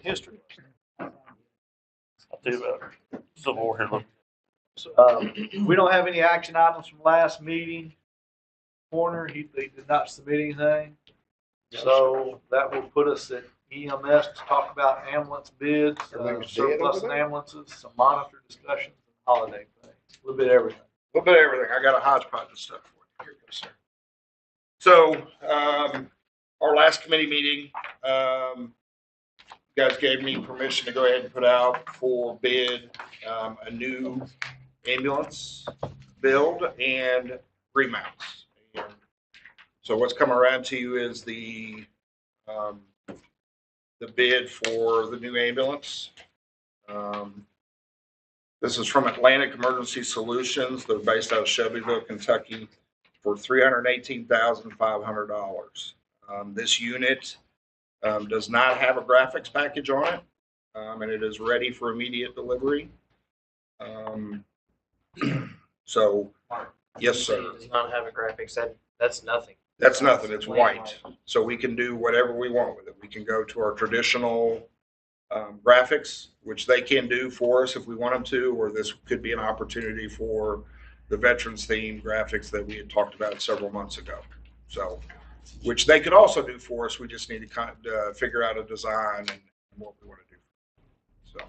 history. I'll tell you about Civil War here. Look. We don't have any action items from last meeting. Coroner, he did not submit anything. So that will put us at EMS to talk about ambulance bids, surplus and ambulances, some monitor discussions, and holiday things. A little bit of everything. A little bit of everything. I got a hodgepodge of stuff for you. Here you go, sir. So, our last committee meeting, you guys gave me permission to go ahead and put out for bid a new ambulance build and remounts. And so what's coming around to you is the bid for the new ambulance. This is from Atlantic Emergency Solutions. They're based out of Shelbyville, Kentucky, for $318,500. This unit does not have a graphics package on it, and it is ready for immediate delivery. So, yes, sir. It does not have a graphics. That's nothing. That's nothing. It's white. So we can do whatever we want with it. We can go to our traditional graphics, which they can do for us if we want them to, or this could be an opportunity for the veterans themed graphics that we had talked about several months ago. So, which they could also do for us. We just need to kind of figure out a design and what we want to do. So,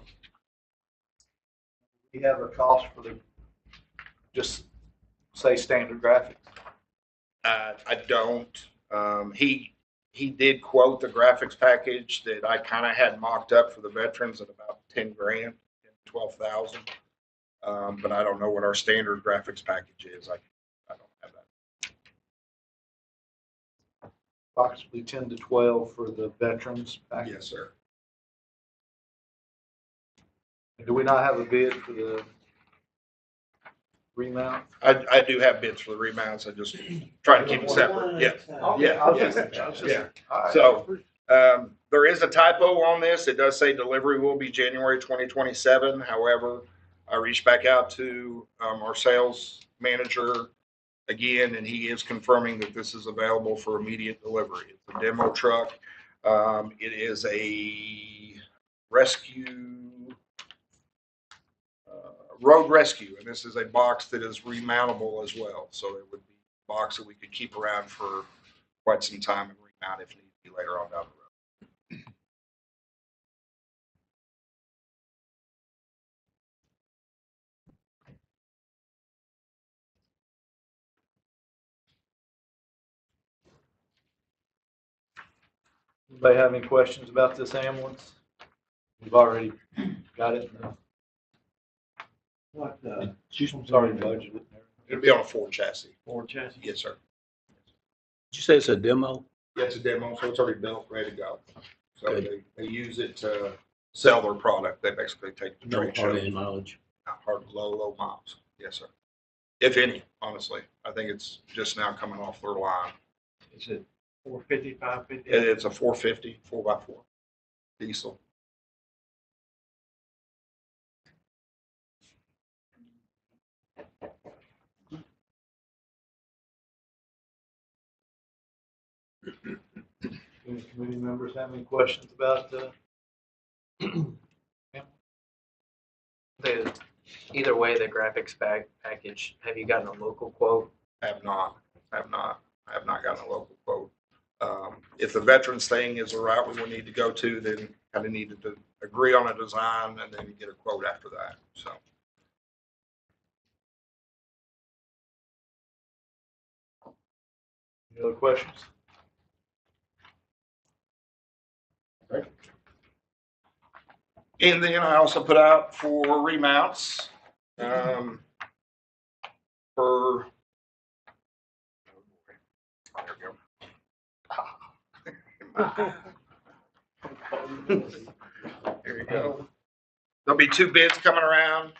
We have a cost for the, just say standard graphics. I don't. He did quote the graphics package that I kind of had mocked up for the veterans at about 10 grand, 12,000. But I don't know what our standard graphics package is. I don't have that. Approximately 10 to 12 for the veterans package. Yes, sir. Do we not have a bid for the remount? I do have bids for the remounts. I just try to keep it separate. Yeah. Yeah. So there is a typo on this. It does say delivery will be January 2027. However, I reached back out to our sales manager again, and he is confirming that this is available for immediate delivery. It's a demo truck. It is a rescue. Road rescue, and this is a box that is remountable as well. So it would be a box that we could keep around for quite some time and remount if need be later on down the road. Anybody have any questions about this ambulance? We've already got it. What, It's already budgeted. It'll be on a Ford chassis. Ford chassis? Yes, sir. Did you say it's a demo? Yeah, it's a demo, so it's already built, ready to go. So they use it to sell their product. They basically take the trade show. Hardin mileage. Not hard, low miles. Yes, sir. If any, honestly. I think it's just now coming off their line. Is it 450, 550? It's a 450, 4x4 diesel. Any committee members have any questions about Either way, the graphics package, have you gotten a local quote? I have not gotten a local quote. If the veterans thing is the route we will need to go to, then kind of need to agree on a design and then get a quote after that. So. Any other questions? Okay. And then I also put out for remounts for. There you go. There'll be 2 bids coming around,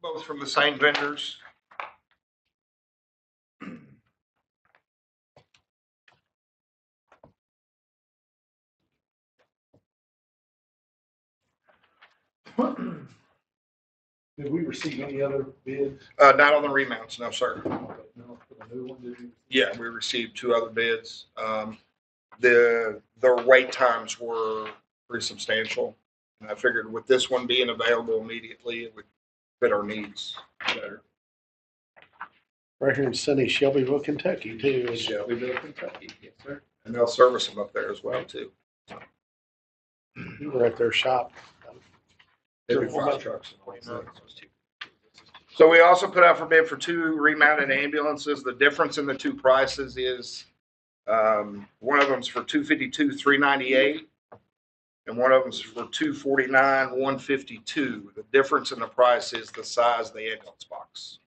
both from the same vendors. Did we receive any other bids? Not on the remounts, no, sir. No, for the new one, did you? Yeah, we received 2 other bids. the wait times were pretty substantial. And I figured with this one being available immediately, it would fit our needs better. Right here in sunny Shelbyville, Kentucky, too. Shelbyville, Kentucky, yes, sir. And they'll service them up there as well, too. We were at their shop. They do 5 trucks. So we also put out for bid for 2 remounted ambulances. The difference in the 2 prices is one of them's for $252,398, and one of them's for $249,152. The difference in the price is the size of the ambulance box.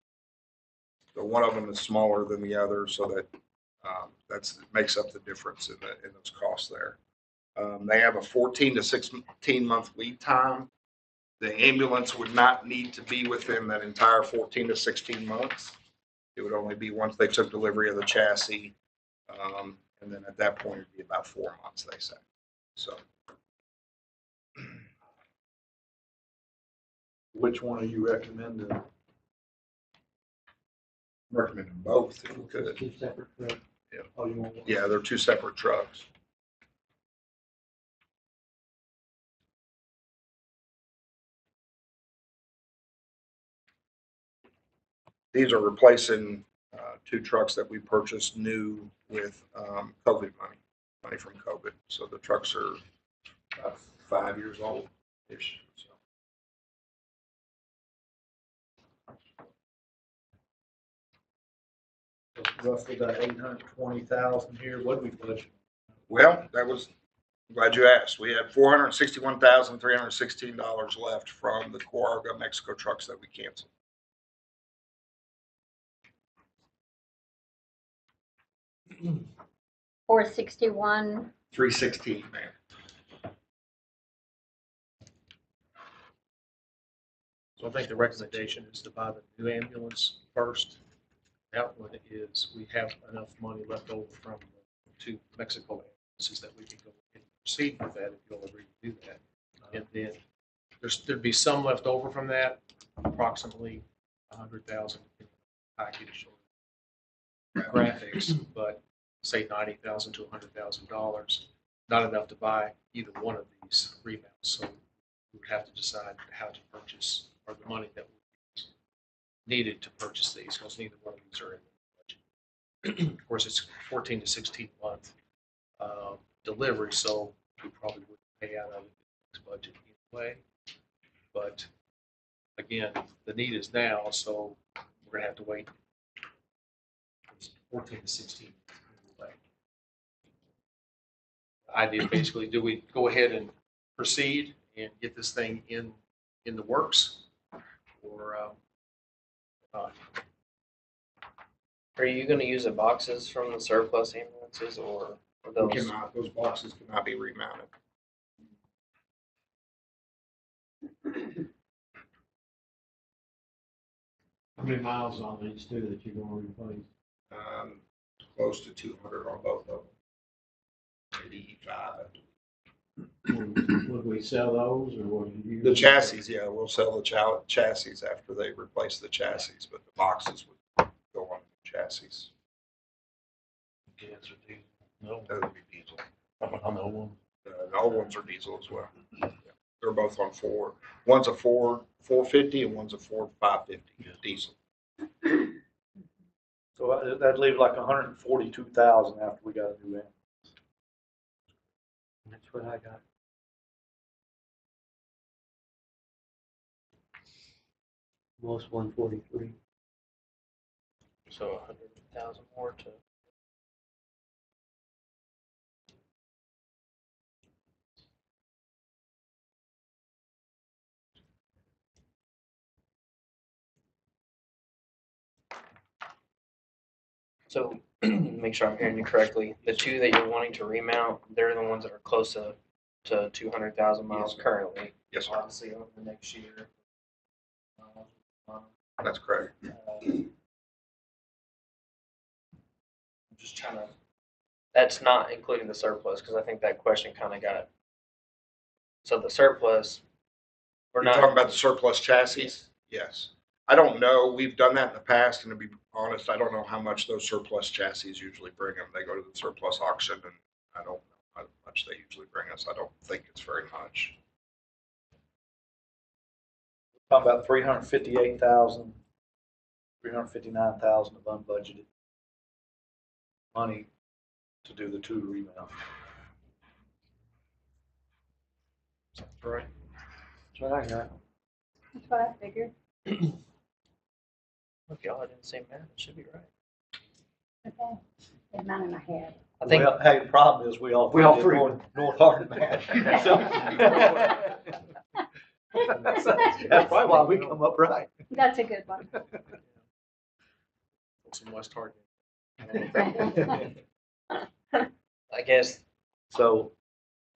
So one of them is smaller than the other, so that makes up the difference in those costs there. They have a 14 to 16 month lead time. The ambulance would not need to be within that entire 14 to 16 months. It would only be once they took delivery of the chassis. And then at that point, it'd be about 4 months, they say. So. Which one are you recommending? Recommending both if we could. Two separate trucks. Yeah. Oh, you want one? Yeah, they're 2 separate trucks. These are replacing 2 trucks that we purchased new with COVID money from COVID. So the trucks are about 5 years old-ish. So. Roughly about 820,000 here. What do we budget? Well, I'm glad you asked. We had $461,316 left from the Cuarga Mexico trucks that we canceled. 461. 316, man. So I think the recommendation is to buy the new ambulance first. That one is, we have enough money left over from the 2 Mexico ambulances that we can go and proceed with that if you'll agree to do that. And then there'd be some left over from that, approximately 100,000 package or graphics, but say $90,000 to $100,000, not enough to buy either one of these remounts. So we would have to decide how to purchase, or the money that we needed to purchase these, because neither one of these are in the budget. Of course, it's 14 to 16 month delivery, so we probably wouldn't pay out of the budget anyway. But again, the need is now, so we're gonna have to wait 14 to 16 anyway. Idea basically, do we go ahead and proceed and get this thing in the works, or not? Are you gonna use the boxes from the surplus ambulances, or those? Those boxes cannot be remounted. How many miles on these 2 that you're gonna replace? Close to 200 on both of them. 85. Would we sell those, or would you? The chassis, yeah, we'll sell the chassis after they replace the chassis, but the boxes would go on the chassis. Gas or diesel? No, That would be diesel. on the old one. The old ones are diesel as well. They're both on 4. One's a 450 and one's a 550 diesel. So that'd leave like 142,000 after we got a new ambulance. That's what I got. Most 143. So 100,000 more to. So make sure I'm hearing you correctly. The 2 that you're wanting to remount, they're the ones that are close to 200,000 miles Yes. currently. Yes, sir. Obviously, over the next year. That's correct. I'm just trying to. That's not including the surplus, because I think that question kind of got. So the surplus, we're You're not talking about the surplus chassis? Yes. I don't know. We've done that in the past, and to be honest, I don't know how much those surplus chassis usually bring them. They go to the surplus auction, and I don't know how much they usually bring us. I don't think it's very much. Talking about 358,000, 359,000 of unbudgeted money to do the 2 remounts. Sounds right. That's what I got. That's what I figured. If y'all are in the same math, it should be right. Okay. It's not in my head. I think, Well, hey, the problem is we all did three. North Hardin match. That's probably why we come up right. That's a good one. Some West Hardin. I guess So,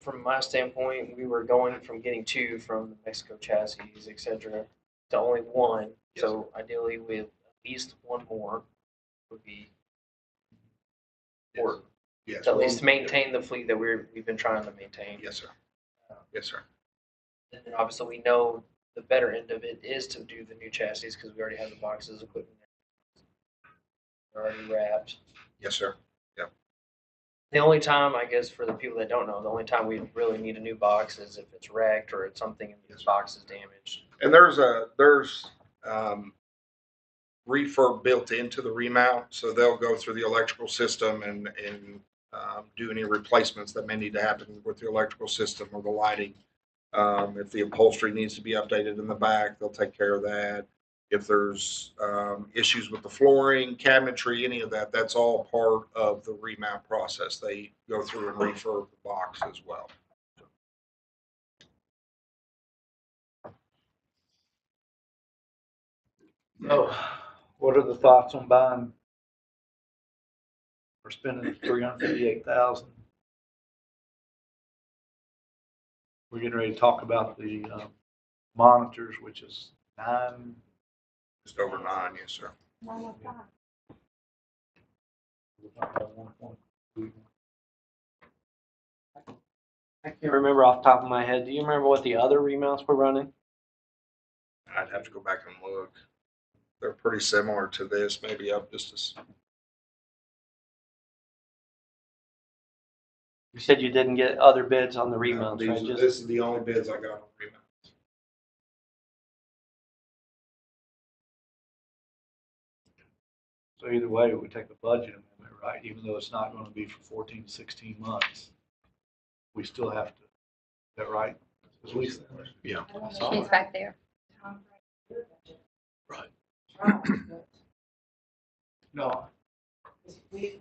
from my standpoint, we were going from getting 2 from the Mexico chassis, et cetera, to only 1. So ideally with at least 1 more would be important. Yes. To at least maintain the fleet that we've been trying to maintain. Yes, sir. Yes, sir. And then obviously we know the better end of it is to do the new chassis because we already have the boxes equipment. They're already wrapped. Yes, sir. The only time, I guess, for the people that don't know, the only time we really need a new box is if it's wrecked or it's something in the box is damaged. And there's refurb built into the remount, so they'll go through the electrical system and do any replacements that may need to happen with the electrical system or the lighting. If the upholstery needs to be updated in the back, they'll take care of that. If there's issues with the flooring, cabinetry, any of that, that's all part of the remount process. They go through and refurb the box as well. so what are the thoughts on buying or spending 358,000? We're getting ready to talk about the monitors, which is 9. Just over 9, yes, sir. I can't remember off the top of my head. Do you remember what the other remounts were running? I'd have to go back and look. They're pretty similar to this, maybe up just as. You said you didn't get other bids on the remounts, right? Just- This is the only bids I got on remounts. So either way, we take the budget amendment, right? Even though it's not going to be for 14 to 16 months, we still have to, is that right? At least, Yeah. She's back there. Right. no, You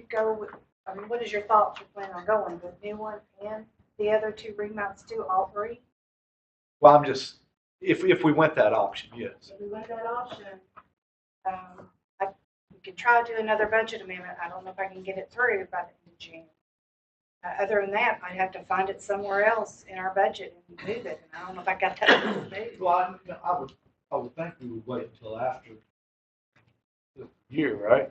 go with, I mean, what is your thoughts you plan on going, the new one and the other 2 remounts too, all 3? well, I'm just, if we went that option, yes. If we went that option, we could try to do another budget amendment. I don't know if I can get it through by the end of June. Other than that, I'd have to find it somewhere else in our budget and move it. And I don't know if I got that to move. Well, I would think we would wait until after the year, right?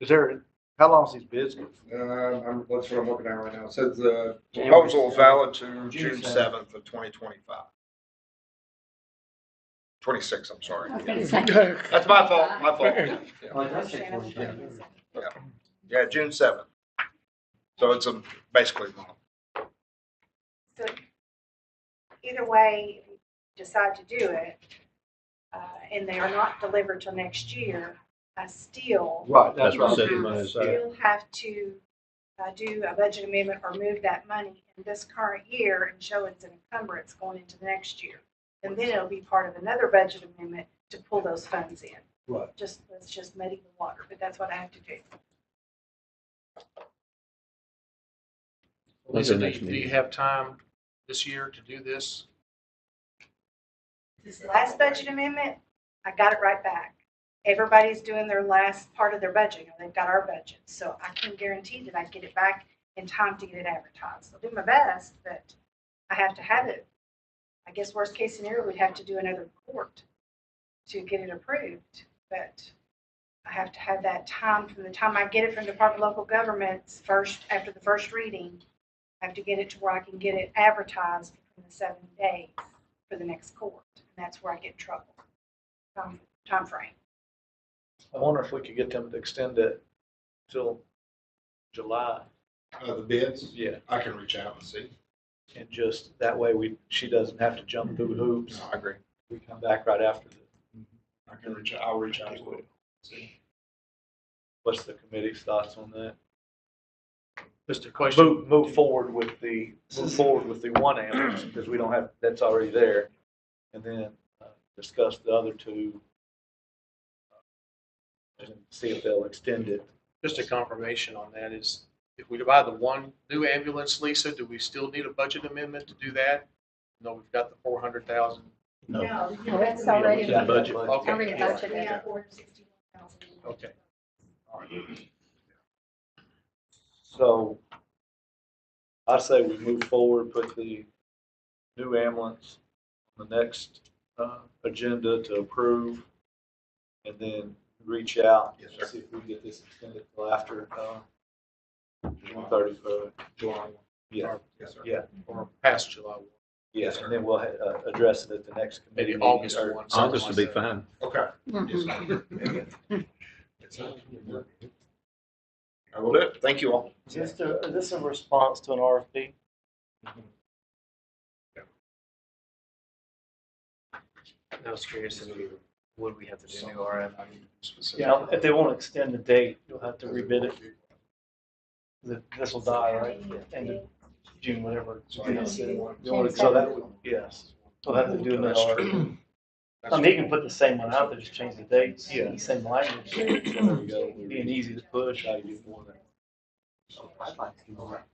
Is there, how long is these bids good for? That's what I'm looking at right now. It says the proposal is valid to June 7th of 2025. 26, I'm sorry. I was gonna say. That's my fault, my fault. Oh, it does say 45. Yeah, June 7th. So it's basically a month. So either way, if we decide to do it, and they are not delivered till next year, I still Right, that's That's what right. I said. I still have to do a budget amendment or move that money in this current year and show it's an encumbrance going into the next year. And then it'll be part of another budget amendment to pull those funds in. Right. Let's just muddy the water, but that's what I have to do. Lisa, next do you meeting. have time this year to do this? This last budget amendment, I got it right back. Everybody's doing their last part of their budget. They've got our budget. So I can guarantee that I get it back in time to get it advertised. I'll do my best, but I have to have it. I guess worst case scenario, we'd have to do another court to get it approved. But I have to have that time from the time I get it from Department of Local Governments first, after the first reading, I have to get it to where I can get it advertised within the 7 days for the next court. And that's where I get in trouble. Time frame. I wonder if we could get them to extend it till July. The bids? Yeah. I can reach out and see. And just, that way she doesn't have to jump through hoops. No, I agree. We come back right after I'll reach out as well. See. what's the committee's thoughts on that? Just a question. Move forward with the one ambulance, because we don't have, that's already there. And then discuss the other two. And see if they'll extend it. Just a confirmation on that is, if we buy the one new ambulance, Lisa, do we still need a budget amendment to do that? No, we've got the 400,000. No, it's already, Yeah, budget. Okay. already budgeted. Yeah, 461,000. Okay. All right. So I say we move forward, put the new ambulance on the next agenda to approve, and then reach out Yes, and sir. see if we can get this extended till after June 30th. July. Yeah, Yes, sir. yeah, Or past July 1. yeah, and then we'll address it at the next committee. Maybe August meeting, or 1. something August would be like that. fine. Okay. Mhm. Yes, sir. I will do it. Thank you all. Is this a response to an RFP? I was curious, would we have to do new RFP? Yeah, if they won't extend the date, you'll have to rebid it. This will die, right? End of June, whatever. So that would, yes. We'll have to do another RFP. I mean, he can put the same one out there, just change the dates, Yeah. same language. There we go. Being easy to push. Try to get more than. I'd like to do more.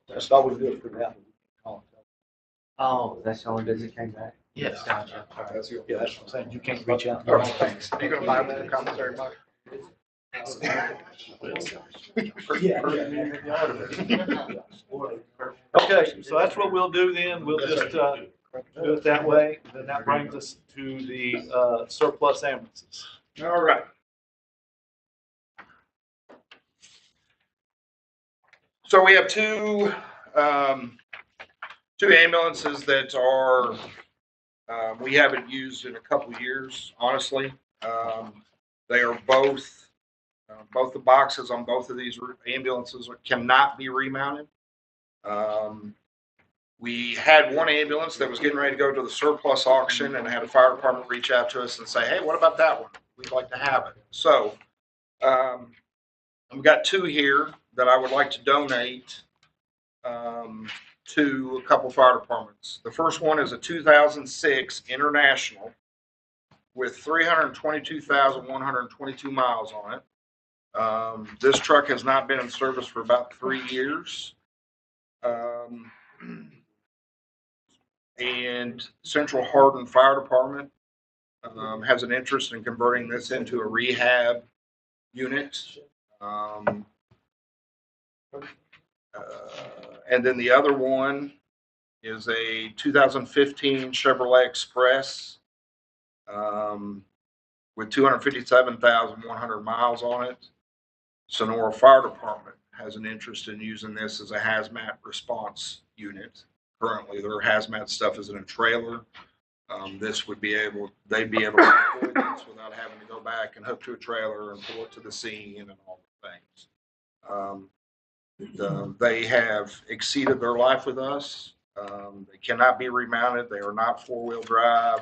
That's always good for that. Oh, that's the only visit came back? Yes. Gotcha. That's you. Yeah, that's what I'm saying. You can't reach out. All right, thanks. You gonna buy more commissary, Mike? Okay, so that's what we'll do then. We'll just do it that way. Then that brings us to the surplus ambulances. All right. So we have two ambulances that are, we haven't used in a couple of years, honestly. They are both the boxes on both of these ambulances cannot be remounted. We had one ambulance that was getting ready to go to the surplus auction and had a fire department reach out to us and say, hey, what about that one? We'd like to have it. So we've got two here that I would like to donate to a couple fire departments. The first one is a 2006 International with 322,122 miles on it. This truck has not been in service for about 3 years. And Central Hardin Fire Department has an interest in converting this into a rehab unit. And then the other one is a 2015 Chevrolet Express with 257,100 miles on it. Sonora Fire Department has an interest in using this as a hazmat response unit. Currently, their hazmat stuff is in a trailer. This would be able, they'd be able to deploy this without having to go back and hook to a trailer and pull it to the scene and all the things. They have exceeded their life with us. They cannot be remounted. They are not four-wheel drive.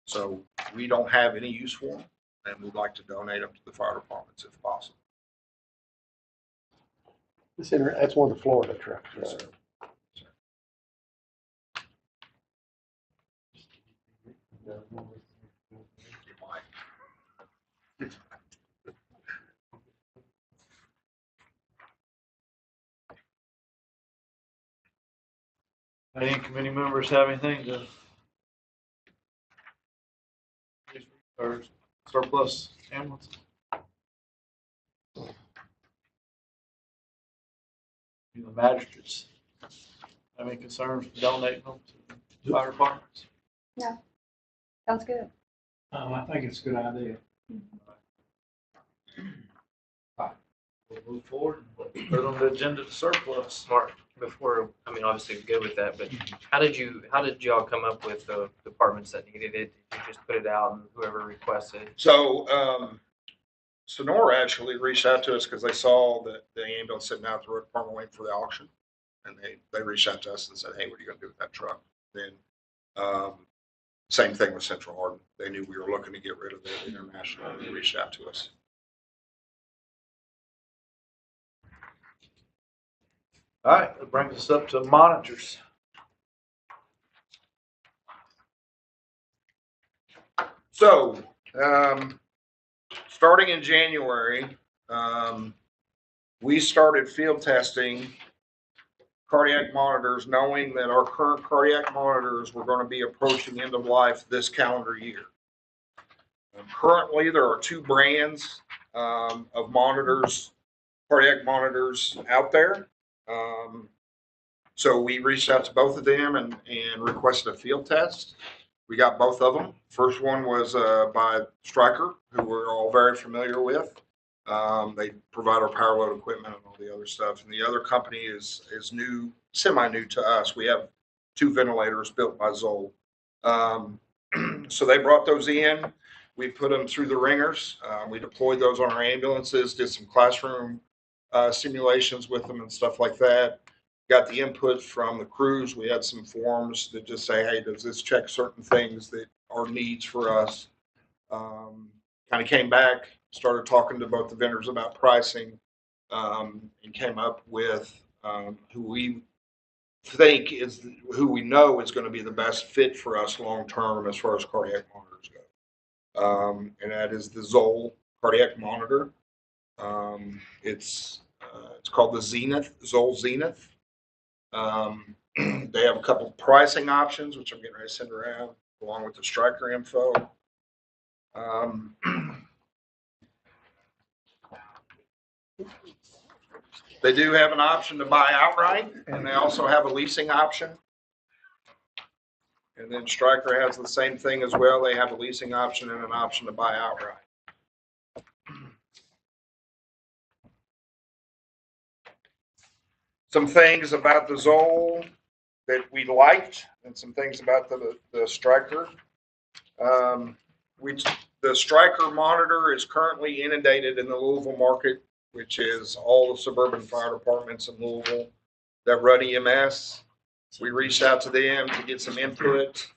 So we don't have any use for them, and we'd like to donate them to the fire departments if possible. That's one of the Florida trucks. Yes, sir. Any committee members have anything to? Or surplus ambulance? The magistrates have any concerns for donating them to fire departments? Sounds good. I think it's a good idea. We'll move forward and put it on the agenda to surplus. Mark, before, I mean, obviously we're good with that, but how did y'all come up with the departments that needed it? Did you just put it out and whoever requested? So, Sonora actually reached out to us because they saw that the ambulance sitting out at the road department waiting for the auction. And they reached out to us and said, hey, what are you going to do with that truck? Then, same thing with Central Hardin. They knew we were looking to get rid of the International and they reached out to us. All right, that brings us up to monitors. So, starting in January, we started field testing cardiac monitors, knowing that our current cardiac monitors were going to be approaching end of life this calendar year. Currently, there are 2 brands of monitors, cardiac monitors out there. So we reached out to both of them and requested a field test. We got both of them. First one was by Stryker, who we're all very familiar with. They provide our power load equipment and all the other stuff. And the other company is new, semi-new to us. We have 2 ventilators built by Zoll. So they brought those in. We put them through the ringers. We deployed those on our ambulances, did some classroom simulations with them and stuff like that. Got the input from the crews. We had some forms that just say, hey, does this check certain things that are needs for us? Kind of came back, started talking to both the vendors about pricing, and came up with who we know is going to be the best fit for us long term as far as cardiac monitors go. And that is the Zoll cardiac monitor. It's called the Zenith, Zoll Zenith. They have a couple pricing options, which I'm getting ready to send around, along with the Stryker info. They do have an option to buy outright, and they also have a leasing option. And then Stryker has the same thing as well. They have a leasing option and an option to buy outright. Some things about the Zoll that we liked, and some things about the Stryker. The Stryker monitor is currently inundated in the Louisville market, which is all the suburban fire departments in Louisville that run EMS. We reached out to them to get some input.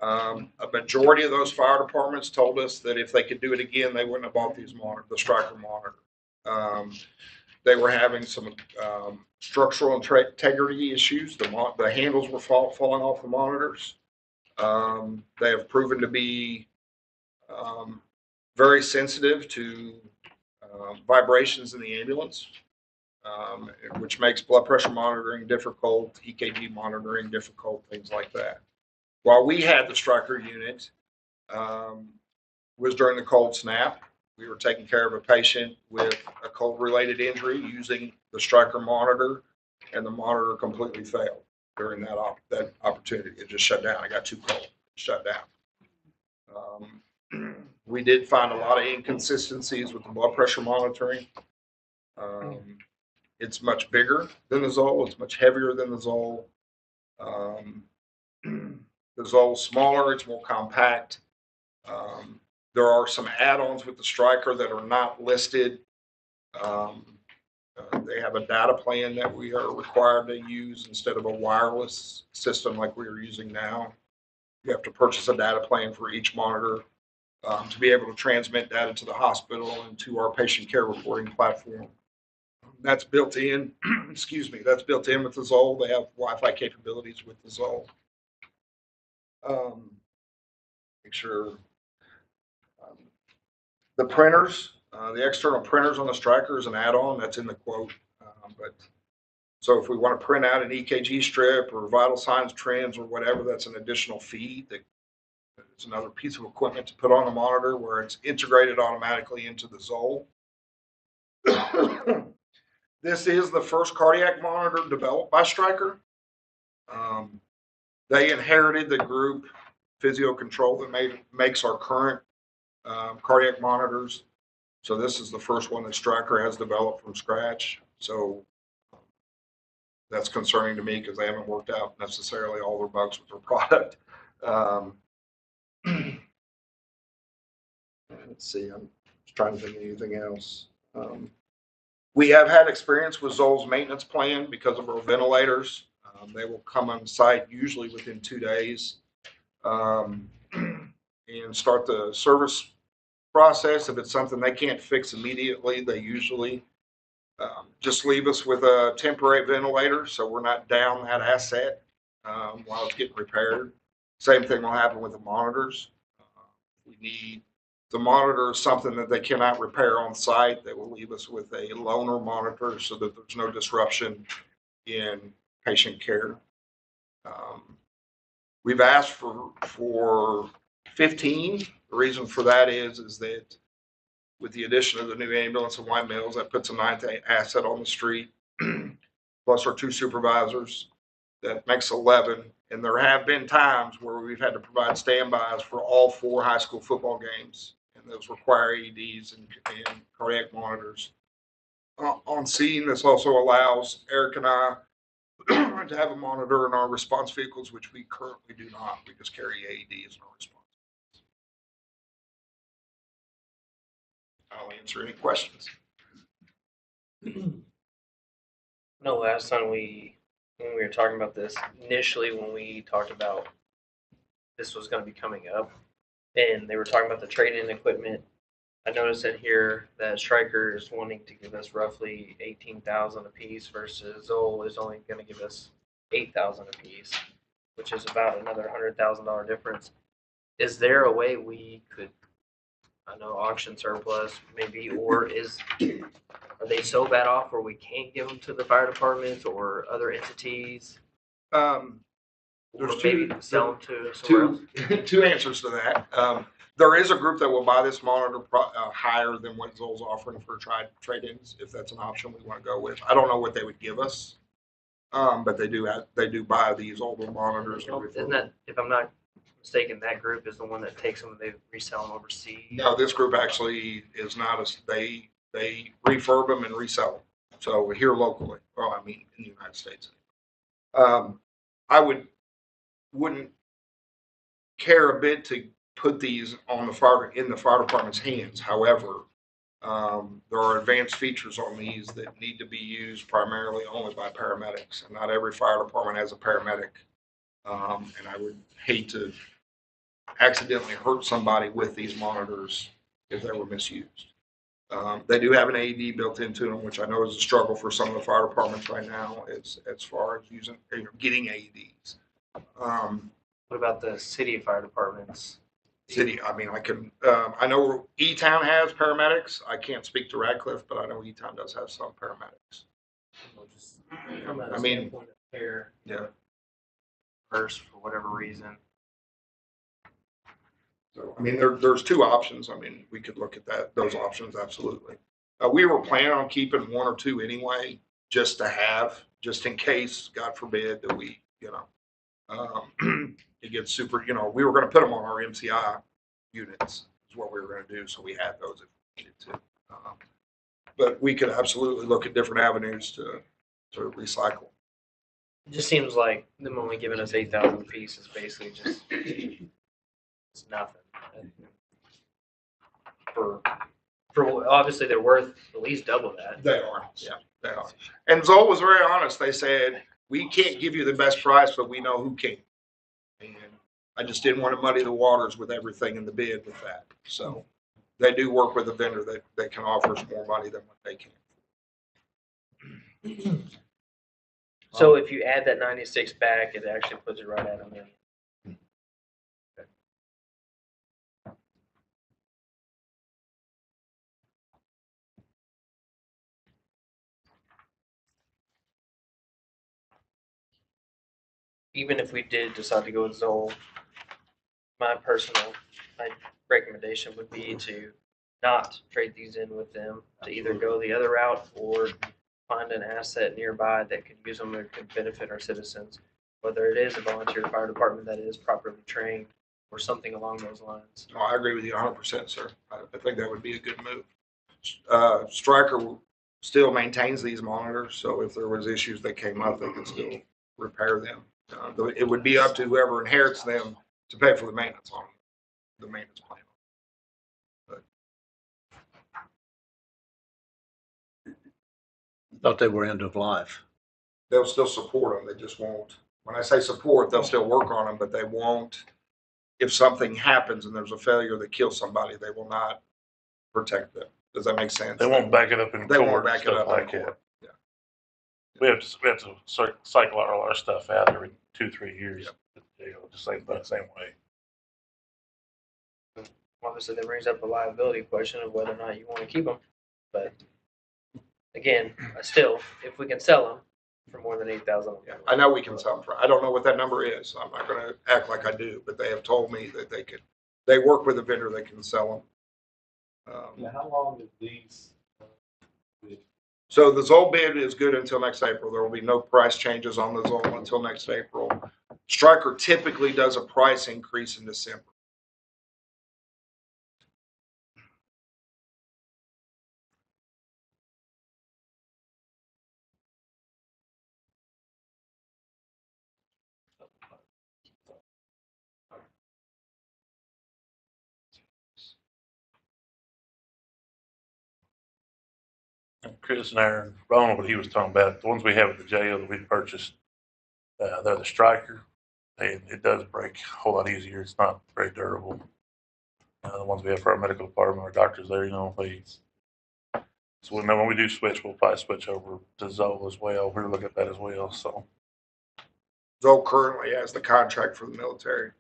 A majority of those fire departments told us that if they could do it again, they wouldn't have bought the Stryker monitor. They were having some structural integrity issues. The handles were falling off the monitors. They have proven to be very sensitive to vibrations in the ambulance, which makes blood pressure monitoring difficult, EKG monitoring difficult, things like that. While we had the Stryker unit, was during the cold snap. We were taking care of a patient with a cold-related injury using the Stryker monitor, and the monitor completely failed during that opportunity. It just shut down. I got too cold. It shut down. We did find a lot of inconsistencies with the blood pressure monitoring. It's much bigger than the Zoll. It's much heavier than the Zoll. The Zoll's smaller. It's more compact. There are some add-ons with the Stryker that are not listed. They have a data plan that we are required to use instead of a wireless system like we are using now. You have to purchase a data plan for each monitor to be able to transmit data to the hospital and to our patient care reporting platform. That's built in, excuse me, that's built in with the Zoll. They have Wi-Fi capabilities with the Zoll. Make sure the printers, the external printers on the Stryker is an add-on that's in the quote. So if we want to print out an EKG strip or vital signs trends or whatever, that's an additional fee. It's another piece of equipment to put on the monitor where it's integrated automatically into the Zoll. This is the first cardiac monitor developed by Stryker. They inherited the group Physio Control that makes our current cardiac monitors. So this is the first one that Stryker has developed from scratch. So that's concerning to me because they haven't worked out necessarily all their bugs with their product. Let's see, I'm trying to think of anything else. We have had experience with Zoll's maintenance plan because of our ventilators. They will come on site usually within 2 days and start the service process. If it's something they can't fix immediately, they usually just leave us with a temporary ventilator so we're not down that asset while it's getting repaired. Same thing will happen with the monitors. We need the monitor is something that they cannot repair on site. They will leave us with a loaner monitor so that there's no disruption in patient care. We've asked for 15. The reason for that is that with the addition of the new ambulance and White Mills, that puts a 9th asset on the street, plus our 2 supervisors. That makes 11. And there have been times where we've had to provide standbys for all 4 high school football games. And those require AEDs and cardiac monitors. On scene, this also allows Eric and I to have a monitor in our response vehicles, which we currently do not. We just carry AEDs in our response. I'll answer any questions. No, last time when we were talking about this, initially when we talked about this was going to be coming up, and they were talking about the trade-in equipment, I noticed in here that Stryker is wanting to give us roughly $18,000 a piece versus Zoll is only going to give us $8,000 a piece, which is about another $100,000 difference. Is there a way we could, I know auction surplus maybe, or are they so bad off where we can't give them to the fire departments or other entities? Or maybe sell them to somewhere else? Two answers to that. There is a group that will buy this monitor higher than what Zoll's offering for trade-ins, if that's an option we want to go with. I don't know what they would give us, but they do buy these older monitors. Isn't that, if I'm not mistaken, that group is the one that takes them and they resell them overseas? No, this group actually is not. They refurb them and resell them. So here locally, well, I mean in the United States. I wouldn't care a bit to put these in the fire department's hands. However, there are advanced features on these that need to be used primarily only by paramedics, and not every fire department has a paramedic. And I would hate to accidentally hurt somebody with these monitors if they were misused. They do have an AED built into them, which I know is a struggle for some of the fire departments right now as far as getting AEDs. What about the city fire departments? I know E-Town has paramedics. I can't speak to Radcliffe, but I know E-Town does have some paramedics. Yeah. First, for whatever reason. So, there's 2 options. We could look at those options, absolutely. We were planning on keeping 1 or 2 anyway, just in case, God forbid, that we, it gets super, we were going to put them on our MCI units is what we were going to do. So we had those if we needed to. But we could absolutely look at different avenues to recycle. It just seems like them only giving us 8,000 a piece is basically just it's nothing. For obviously they're worth at least double that. They are, yeah, they are. And Zoll was very honest. They said, we can't give you the best price, but we know who can. And I just didn't want to muddy the waters with everything in the bid with that. So they do work with a vendor that can offer us more money than what they can. So if you add that 96 back, it actually puts it right at $1 million. Even if we did decide to go with Zoll, my recommendation would be to not trade these in with them, to either go the other route or find an asset nearby that could use them that could benefit our citizens, whether it is a volunteer fire department that is properly trained or something along those lines. No, I agree with you 100%, sir. I think that would be a good move. Stryker still maintains these monitors, so if there was issues that came up, they could still repair them. It would be up to whoever inherits them to pay for the maintenance on them, the maintenance plan. Thought they were end of life. They'll still support them, they just won't. When I say support, they'll still work on them, but they won't. If something happens and there's a failure that kills somebody, they will not protect them. Does that make sense? They won't back it up in They court won't and back it stuff up in like that. court. Yeah. We have to cycle all our stuff out every 2-3 years. Just like the same way. Obviously, that brings up a liability question of whether or not you want to keep them. But again, still, if we can sell them for more than $8,000. Yeah, I know we can sell them for, I don't know what that number is. I'm not gonna act like I do, but they have told me that they could, they work with a vendor that can sell them. Now, how long is these? So the Zoll bid is good until next April. There will be no price changes on the Zoll until next April. Stryker typically does a price increase in December. Chris and Aaron, I don't know what he was talking about. The ones we have at the jail that we purchased, they're the Stryker. It does break a whole lot easier. It's not very durable. The ones we have for our medical department, our doctors there, so when we do switch, we'll probably switch over to Zoll as well. We're looking at that as well. So Zoll currently has the contract for the military.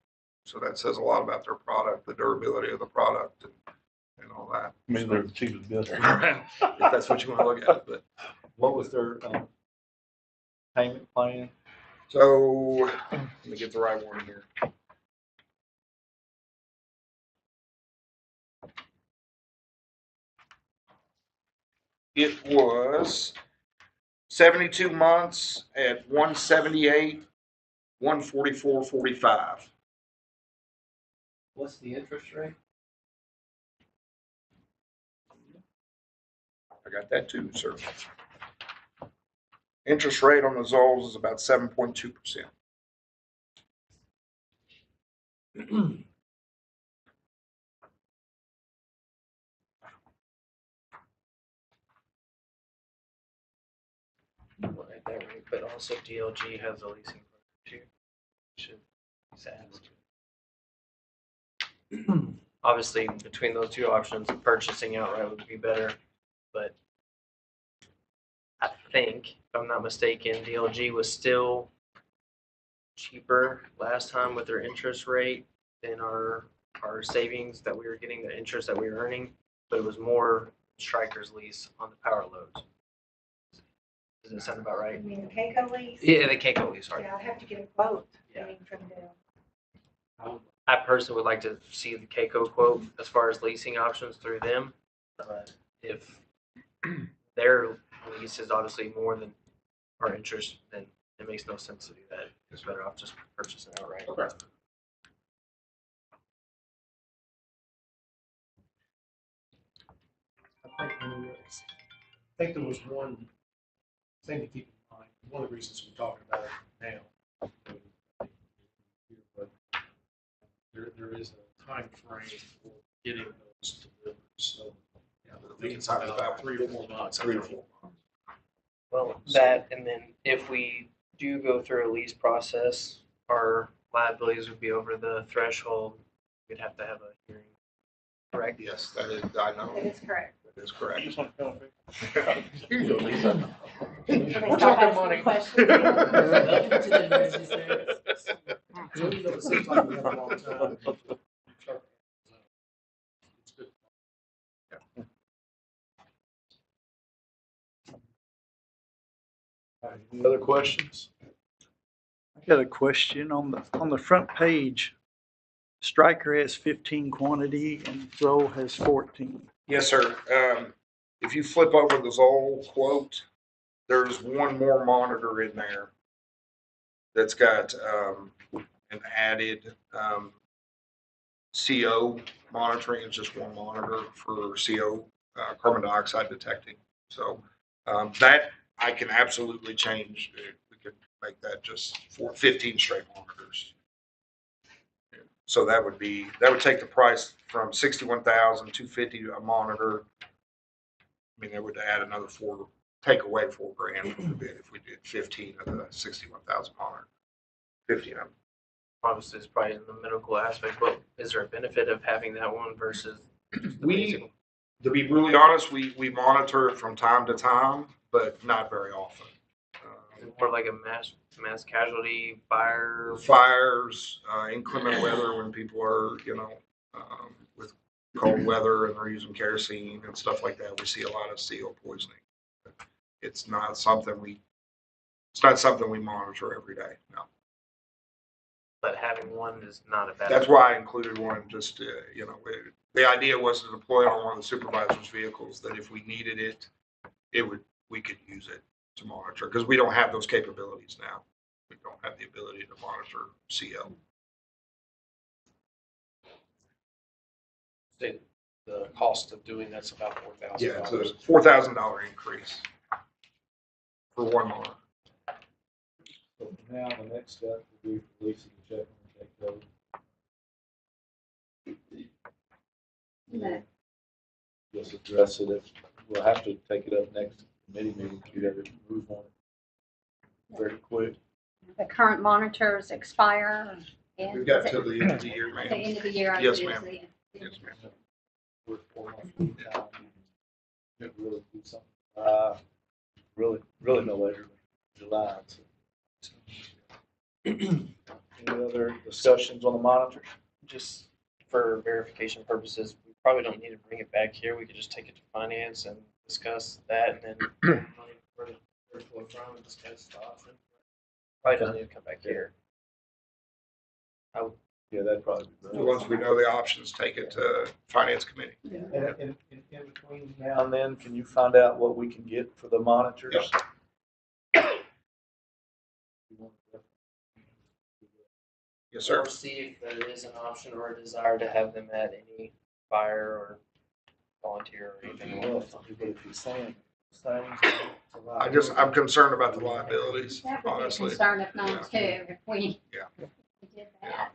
So that says a lot about their product, the durability of the product and all that. I mean, they're the cheapest bidder. If that's what you want to look at. But What was their payment plan? so let me get the right one here. It was 72 months at 178, 144.45. What's the interest rate? I got that too, sir. Interest rate on the Zolls is about 7.2%. At that rate, but also DLG has a leasing program too. Should ask. Obviously, between those two options, purchasing outright would be better. But I think, if I'm not mistaken, DLG was still cheaper last time with their interest rate than our savings that we were getting, the interest that we were earning. But it was more Stryker's lease on the power loads. Does that sound about right? You mean the Keiko lease? Yeah, the Keiko lease, sorry. Yeah, I'd have to get a quote. Yeah. From them. I personally would like to see the Keiko quote as far as leasing options through them. If their lease is obviously more than our interest, then it makes no sense to do that. It's better off just purchasing outright. Okay. I think there was one thing to keep in mind. One of the reasons we're talking about it now, but there is a time frame for getting those delivered. So We can talk about 3 or 4 months. 3 or 4 months. Well, that, and then if we do go through a lease process, our liabilities would be over the threshold. We'd have to have a hearing. Correct? Yes, that is, I know. That is correct. That is correct. We're talking money. Even though it seems like we have a long time. It's good. Any other questions? I got a question on the front page. Stryker has 15 quantity and Zoll has 14. Yes, sir. If you flip over the Zoll quote, there's one more monitor in there that's got an added CO monitoring. It's just one monitor for CO, carbon dioxide detecting. So That I can absolutely change. We could make that just 15 straight monitors. So that would take the price from $61,250 a monitor. I mean, that would add another take away $4,000 from the bid if we did 15 of the 61,000 monitor. 15 of them. Obviously, it's probably in the medical aspect, but is there a benefit of having that one versus just the basic? To be really honest, we monitor it from time to time, but not very often. More like a mass casualty, Fires, inclement weather when people are, with cold weather and they're using kerosene and stuff like that. We see a lot of CO poisoning. It's not something we monitor every day. No. But having one is not a bad. That's why I included one. Just the idea was to deploy it on one of the supervisor's vehicles. That if we needed it, we could use it to monitor, because we don't have those capabilities now. We don't have the ability to monitor CO. The cost of doing that's about $4,000. Yeah, it's a $4,000 increase for one monitor. So now the next step will be releasing the check and take over. Just address it. We'll have to take it up next committee meeting if you ever move on it very quick. The current monitors expire. We've got till the end of the year, ma'am. The end of the year. Yes, ma'am. Yes, ma'am. We're 4 months from now. It really do something. Really no later than July. So. Any other discussions on the monitors? Just for verification purposes, we probably don't need to bring it back here. We could just take it to finance and discuss that, and then where to go from and discuss the option. Probably doesn't need to come back here. Yeah, that'd probably be great. Once we know the options, take it to finance committee. And in between now and then, can you find out what we can get for the monitors? Yep. Yes, sir. Or see if there is an option or a desire to have them at any fire or volunteer or anything. But if you're saying things, I'm concerned about the liabilities, That would be a honestly. concern of mine too, if we Yeah. did that.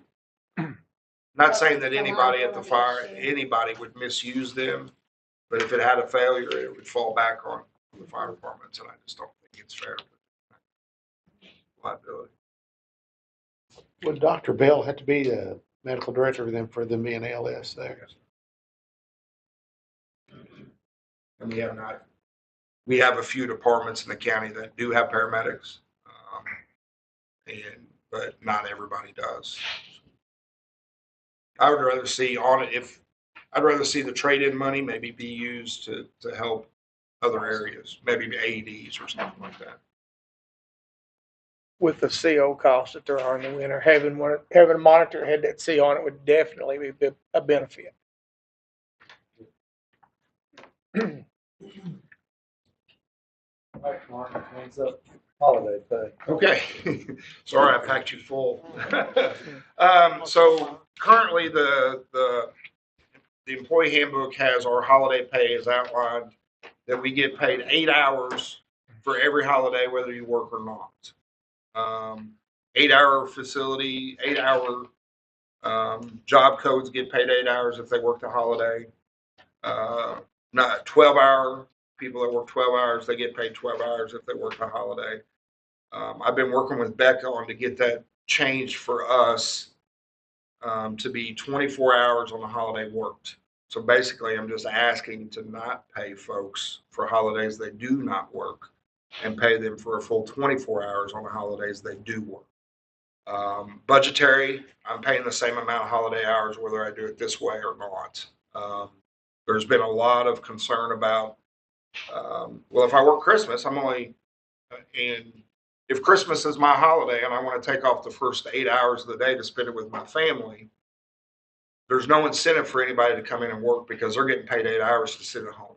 Not saying that anybody at the fire, anybody would misuse them, but if it had a failure, it would fall back on the fire departments, and I just don't think it's fair. Liability. Would Dr. Bell have to be the medical director then for them being ALS there? And we have a few departments in the county that do have paramedics, but not everybody does. I would rather see I'd rather see the trade-in money maybe be used to help other areas, maybe AEDs or something like that. With the CO costs that there are in the winter, having a monitor had that CO on it would definitely be a benefit. All right, Mark, hands up. Holiday pay. Okay. Sorry, I packed you full. So currently the employee handbook has our holiday pay is outlined that we get paid 8 hours for every holiday, whether you work or not. 8-hour facility, 8-hour job codes get paid 8 hours if they work the holiday. Not 12-hour people that work 12 hours, they get paid 12 hours if they work the holiday. I've been working with Becca on to get that changed for us to be 24 hours on the holiday worked. So basically, I'm just asking to not pay folks for holidays they do not work and pay them for a full 24 hours on the holidays they do work. Budgetary, I'm paying the same amount of holiday hours whether I do it this way or not. There's been a lot of concern about, well, if I work Christmas, I'm only, and if Christmas is my holiday and I want to take off the first 8 hours of the day to spend it with my family, there's no incentive for anybody to come in and work because they're getting paid 8 hours to sit at home.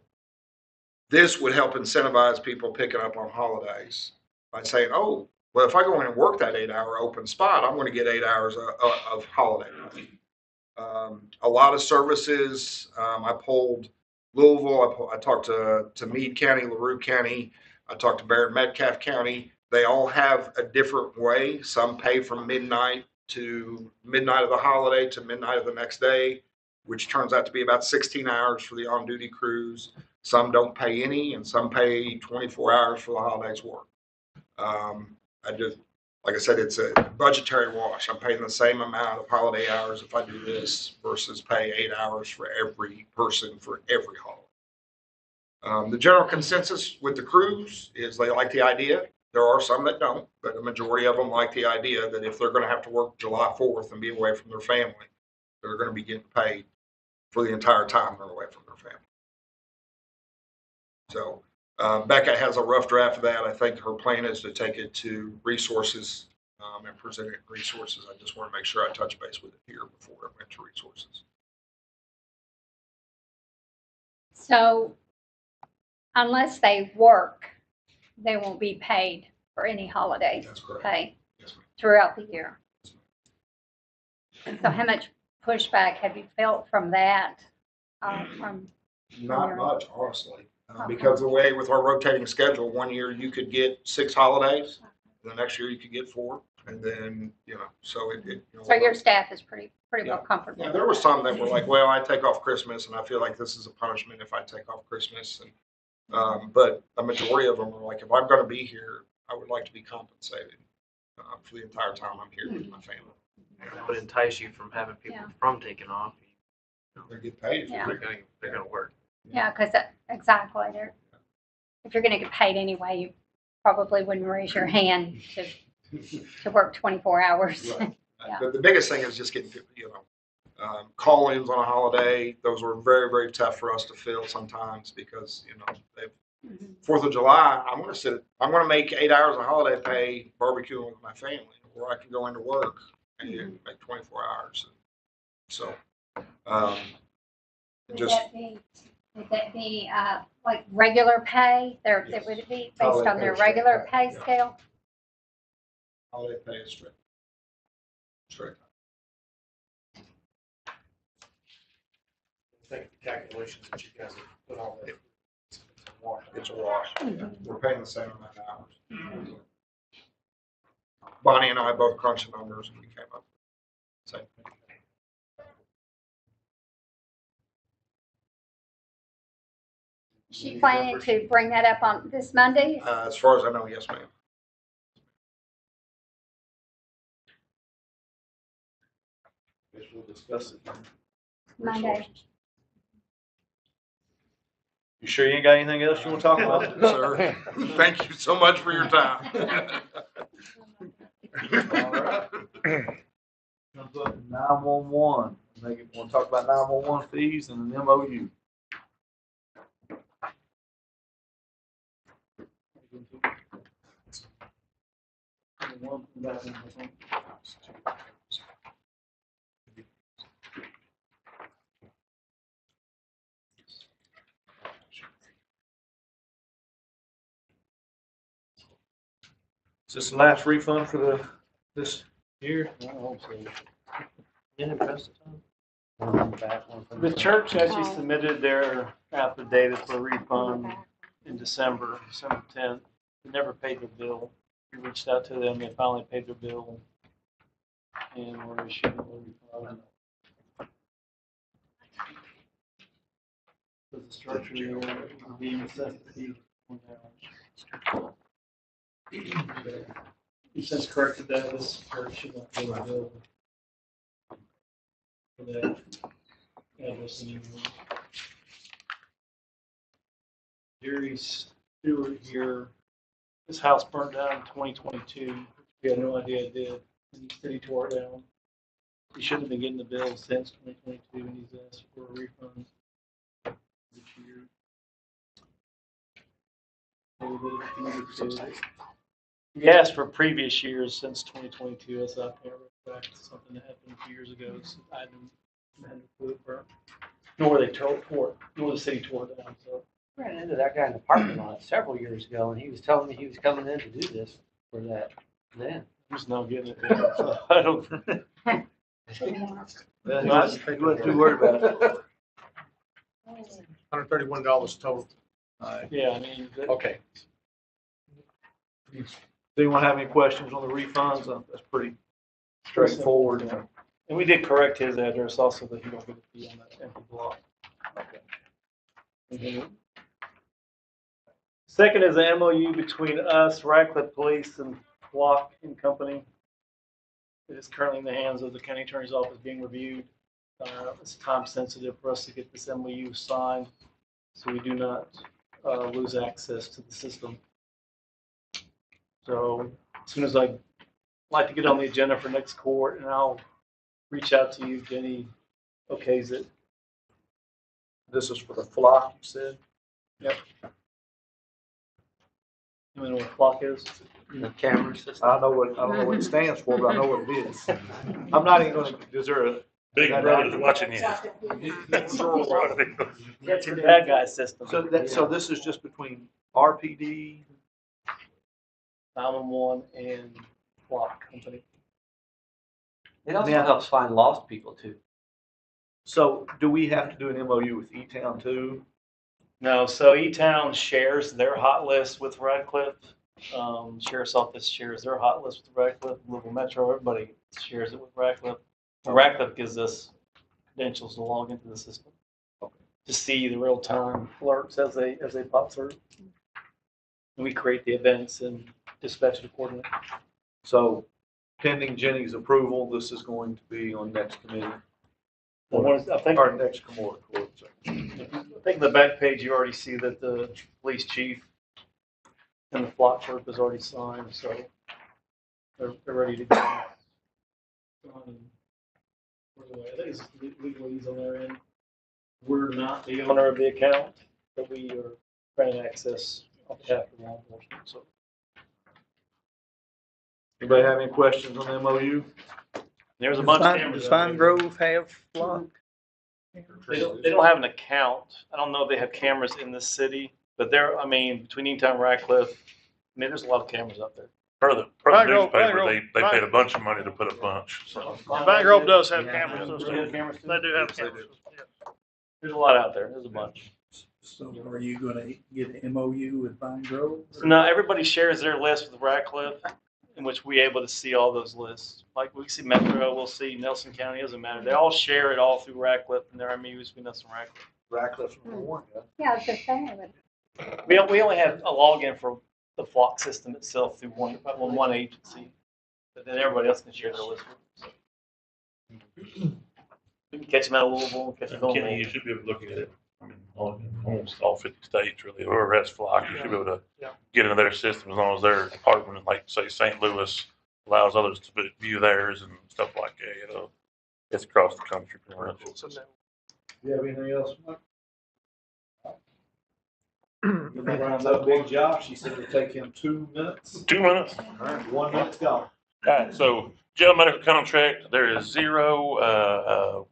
This would help incentivize people picking up on holidays by saying, oh, well, if I go in and work that 8-hour open spot, I'm going to get 8 hours of holiday money. A lot of services, I polled Louisville, I talked to Meade County, LaRue County, I talked to Barrett Metcalf County. They all have a different way. Some pay from midnight to midnight of the holiday to midnight of the next day, which turns out to be about 16 hours for the on-duty crews. Some don't pay any, and some pay 24 hours for the holiday's work. Like I said, it's a budgetary wash. I'm paying the same amount of holiday hours if I do this versus pay 8 hours for every person for every holiday. The general consensus with the crews is they like the idea. There are some that don't, but a majority of them like the idea that if they're going to have to work July 4th and be away from their family, they're going to be getting paid for the entire time they're away from their family. So Becca has a rough draft of that. I think her plan is to take it to resources and present it in resources. I just want to make sure I touch base with it here before it went to resources. So unless they work, they won't be paid for any holiday That's correct. pay Yes, ma'am. throughout the year. So how much pushback have you felt from that? From Not much, honestly, because the way with our rotating schedule, one year you could get 6 holidays, the next year you could get 4, and then so it. So your staff is pretty Yeah. well comfortable. Yeah, there were some that were like, well, I take off Christmas, and I feel like this is a punishment if I take off Christmas, and but a majority of them are like, if I'm going to be here, I would like to be compensated for the entire time I'm here with my family. That would entice you from having people from taking off. They get paid if Yeah. They're gonna work. Yeah, because exactly. If you're going to get paid anyway, you probably wouldn't raise your hand to work 24 hours. Right. Yeah. But the biggest thing is just getting people, call-ins on a holiday. Those were very, very tough for us to fill sometimes because, they've 4th of July, I'm going to make 8 hours of holiday pay barbecuing with my family, or I can go into work and make 24 hours. So, Would that be like regular pay? Would it be based Holiday on their pay is regular straight pay pay, scale? holiday pay is straight. I think the calculations that you guys have put on there. It's a wash. Yeah. We're paying the same amount of hours. Bonnie and I both crunched the numbers and we came up with the same thing. Is she planning to bring that up on this Monday? As far as I know, yes, ma'am. Guess we'll discuss it. Monday. You sure you ain't got anything else you want to talk about? Sir, thank you so much for your time. All right. Comes up 911. They want to talk about 911 fees and an MOU. Is this the last refund for this year? I hope so. Didn't impress the time. The church actually submitted their affidavit for refund in December 10th. They never paid their bill. We reached out to them, they finally paid their bill. And we're issuing a refund. The structure, the necessity. He since corrected that, this church should not pay the bill. For that address anymore. Jerry Stewart here, his house burned down in 2022. We had no idea it did. And he said he tore it down. He shouldn't have been getting the bill since 2022, and he's asked for a refund this year. He asked for previous years since 2022. That's not fair. Back to something that happened a few years ago. So I hadn't put it burnt. Nor they tore it, nor the city tore it down. So Ran into that guy in the parking lot several years ago, and he was telling me he was coming in to do this for that then. he's not getting it. So I don't. You wasn't too worried about it. $131 total. Yeah, I mean, Okay. Does anyone have any questions on the refunds? That's pretty straightforward. and we did correct his address also, that he don't get a fee on that empty block. Okay. Second is an MOU between us, Radcliffe Police, and Flock and Company. It is currently in the hands of the county attorney's office being reviewed. It's time sensitive for us to get this MOU signed, so we do not lose access to the system. So as soon as I'd like to get on the agenda for next court, and I'll reach out to you, Jenny. Okays it. This is for the flock, you said? Yep. You know what Flock is? The camera system. I don't know what it stands for, but I know what it is. I'm not even gonna, is there a? Big Brother's watching you. That's the bad guy system. So this is just between RPD? 911 and Flock Company. It also Now- helps find lost people too. So do we have to do an MOU with E-Town too? No, so E-Town shares their hot list with Radcliffe. Sheriff's Office shares their hot list with Radcliffe. Louisville Metro, everybody shares it with Radcliffe. Radcliffe gives us credentials to log into the system to see the real-time alerts as they pop through. And we create the events and dispatch it accordingly. So pending Jenny's approval, this is going to be on next committee. I think Or next court. I think the back page, you already see that the police chief and the Flock clerk is already signed, so they're ready to go. I think it's legalese on their end. We're not the owner of the account, but we are granting access on behalf of law enforcement, so. Anybody have any questions on the MOU? There's a bunch of cameras. Does Vine Grove have Flock? They don't have an account. I don't know if they have cameras in this city, but between Eaton and Radcliffe, there's a lot of cameras out there. Per the newspaper, they paid a bunch of money to put a bunch, so. Vine Grove does have cameras. They have cameras too? They do have cameras. There's a lot out there. There's a bunch. So are you gonna get an MOU with Vine Grove? So now everybody shares their list with Radcliffe, in which we're able to see all those lists. Like we see Metro, we'll see Nelson County, doesn't matter. They all share it all through Radcliffe, and their MOUs between us and Radcliffe. Radcliffe's number one, yeah. Yeah, I was just saying, but We only have a login for the Flock system itself through one agency, but then everybody else can share their list. We can catch them out of Louisville, catch them at Kenny, you should be able to look at it. I mean, almost all 50 states, really. Whoever has Flock, you should be able to get into their system as long as their department, like say St. Louis, allows others to view theirs and stuff like that. It's across the country pretty much. You have anything else, Mike? Around that big job, she said it'd take him 2 minutes. 2 minutes. All right, 1 minute's gone. All right, so jail medical contract, there is zero,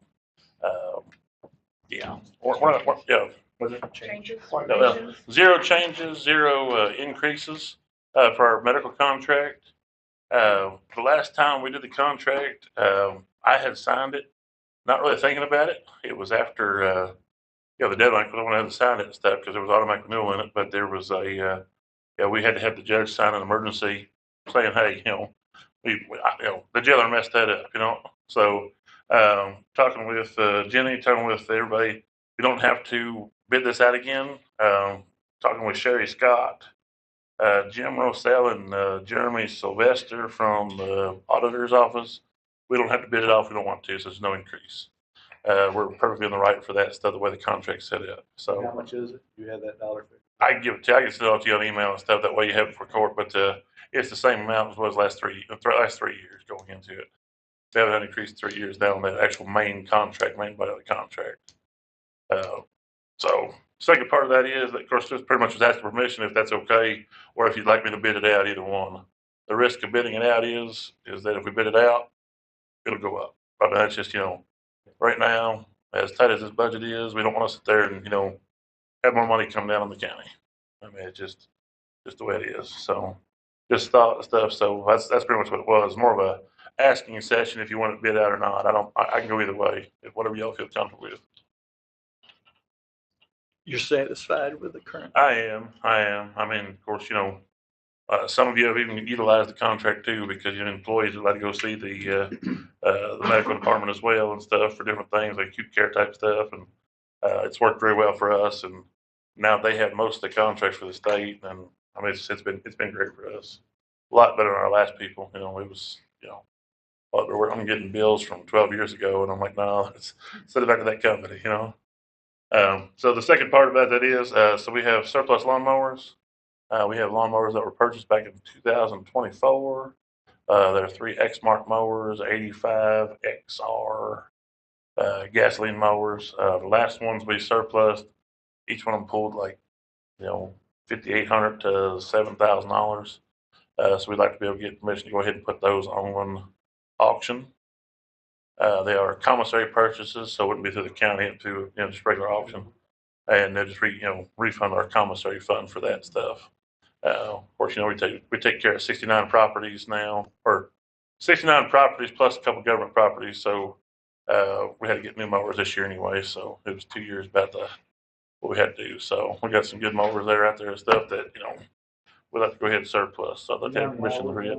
Changes, No, zero changes, zero increases for our medical contract. The last time we did the contract, I had signed it, not really thinking about it. It was after the deadline, because I wanted to sign it and stuff because there was automatic renewal in it. But there was we had to have the judge sign an emergency saying, hey, the jailer messed that up, So talking with Jenny, talking with everybody, we don't have to bid this out again. Talking with Sherry Scott, Jim Rossell, and Jeremy Sylvester from the auditor's office. We don't have to bid it off. We don't want to, so there's no increase. We're perfectly in the right for that stuff, the way the contract's set up. So How much is it? You have that dollar figure? I can give it to you. I can send it out to you on email and stuff. That way you have it for court. But it's the same amount as was last 3 years going into it. They haven't had an increase in 3 years now on the actual main contract, main body of the contract. So second part of that is that, of course, just pretty much was asking permission if that's okay, or if you'd like me to bid it out, either one. The risk of bidding it out is that if we bid it out, it'll go up. I mean, that's just, right now, as tight as this budget is, we don't want to sit there and, have more money come down on the county. I mean, it's just the way it is. So just thought and stuff. So that's pretty much what it was. More of a asking session if you want it bid out or not. I can go either way, whatever y'all feel comfortable with. you're satisfied with the current? I am. I mean, of course, some of you have even utilized the contract too, because your employees would like to go see the medical department as well and stuff for different things, like acute care type stuff. And it's worked very well for us. And now they have most of the contracts for the state. And I mean, it's been great for us. A lot better than our last people. It was, I'm getting bills from 12 years ago, and I'm like, no, let's send it back to that company, So the second part about that is, so we have surplus lawnmowers. We have lawnmowers that were purchased back in 2024. There are 3 Exmark mowers, 85 XR gasoline mowers. The last ones we surplused, each one of them pulled like, $5,800 to $7,000. So we'd like to be able to get permission to go ahead and put those on auction. They are commissary purchases, so it wouldn't be through the county, up to just regular auction, and they'll just refund our commissary fund for that stuff. Of course, we take care of 69 properties now, or 69 properties plus a couple government properties. So we had to get new mowers this year anyway. So it was 2 years about what we had to do. So we got some good mowers there out there and stuff that we'll have to go ahead and surplus. So they'll take permission to read it.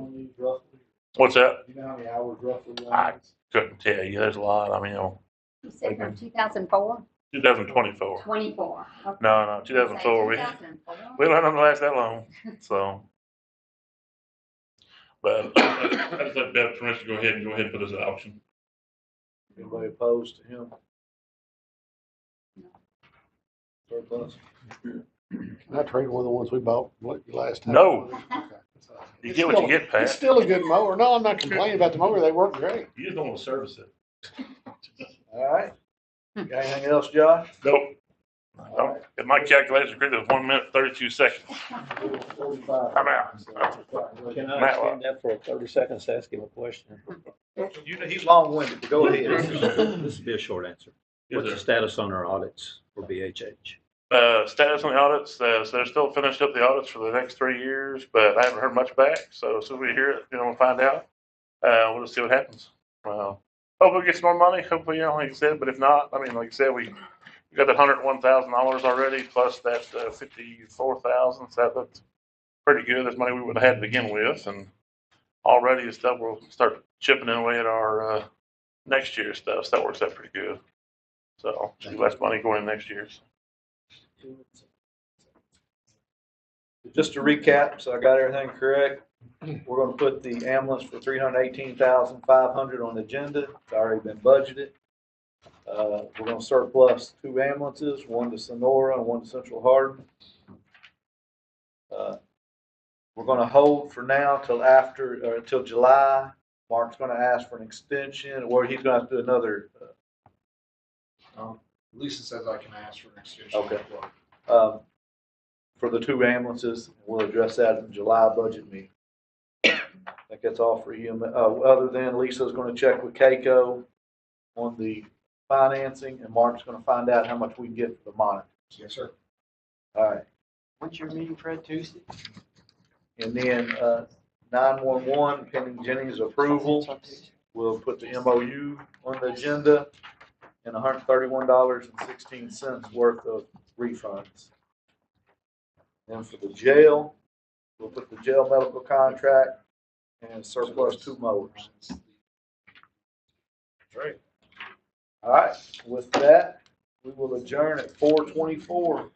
What's that? You know how many hours roughly? I couldn't tell you. There's a lot. I mean, You said from 2004? 2024. 24. Okay. No, 2004. We don't have them last that long. So, but I just like to have permission to go ahead and put this at auction. Anybody opposed to him? Surplus? Can I trade one of the ones we bought last time? No. Okay. You It's get what still- you get, Pat. It's still a good mower. No, I'm not complaining about the mower. They work great. You just don't want to service it. All right. Got anything else, Josh? Nope. No. If my calculator's correct, it was 1 minute, 32 seconds. I'm out. Can I extend that for 30 seconds to ask him a question? He's long-winded, but go ahead. This will be a short answer. Yes, What's sir. the status on our audits for BHH? Status on the audits, so they're still finished up the audits for the next 3 years, but I haven't heard much back. So as soon as we hear it, we'll find out. We'll just see what happens. Hopefully we get some more money. Hopefully, like I said, but if not, I mean, like I said, we got that $101,000 already, plus that $54,000. So that looked pretty good. That's money we would have had to begin with, and already the stuff will start chipping away at our next year's stuff. So that works out pretty good. So should be less money going in next year's. Just to recap, so I got everything correct. We're gonna put the ambulance for $318,500 on the agenda. It's already been budgeted. We're gonna surplus 2 ambulances, one to Sonora and one to Central Hardin. We're gonna hold for now till July. Mark's gonna ask for an extension, or he's gonna have to do another. Lisa says I can ask for an extension. Okay. For the 2 ambulances, we'll address that in the July budget meeting. I think that's all for you. Other than Lisa's gonna check with Keiko on the financing, and Mark's gonna find out how much we can get for the monitors. Yes, sir. All right. When's your meeting, Fred, Tuesday? And then, 911 pending Jennings approval. We'll put the MOU on the agenda and $131.16 worth of refunds. And for the jail, we'll put the jail medical contract and surplus 2 mowers. Right. All right, with that, we will adjourn at 4:24.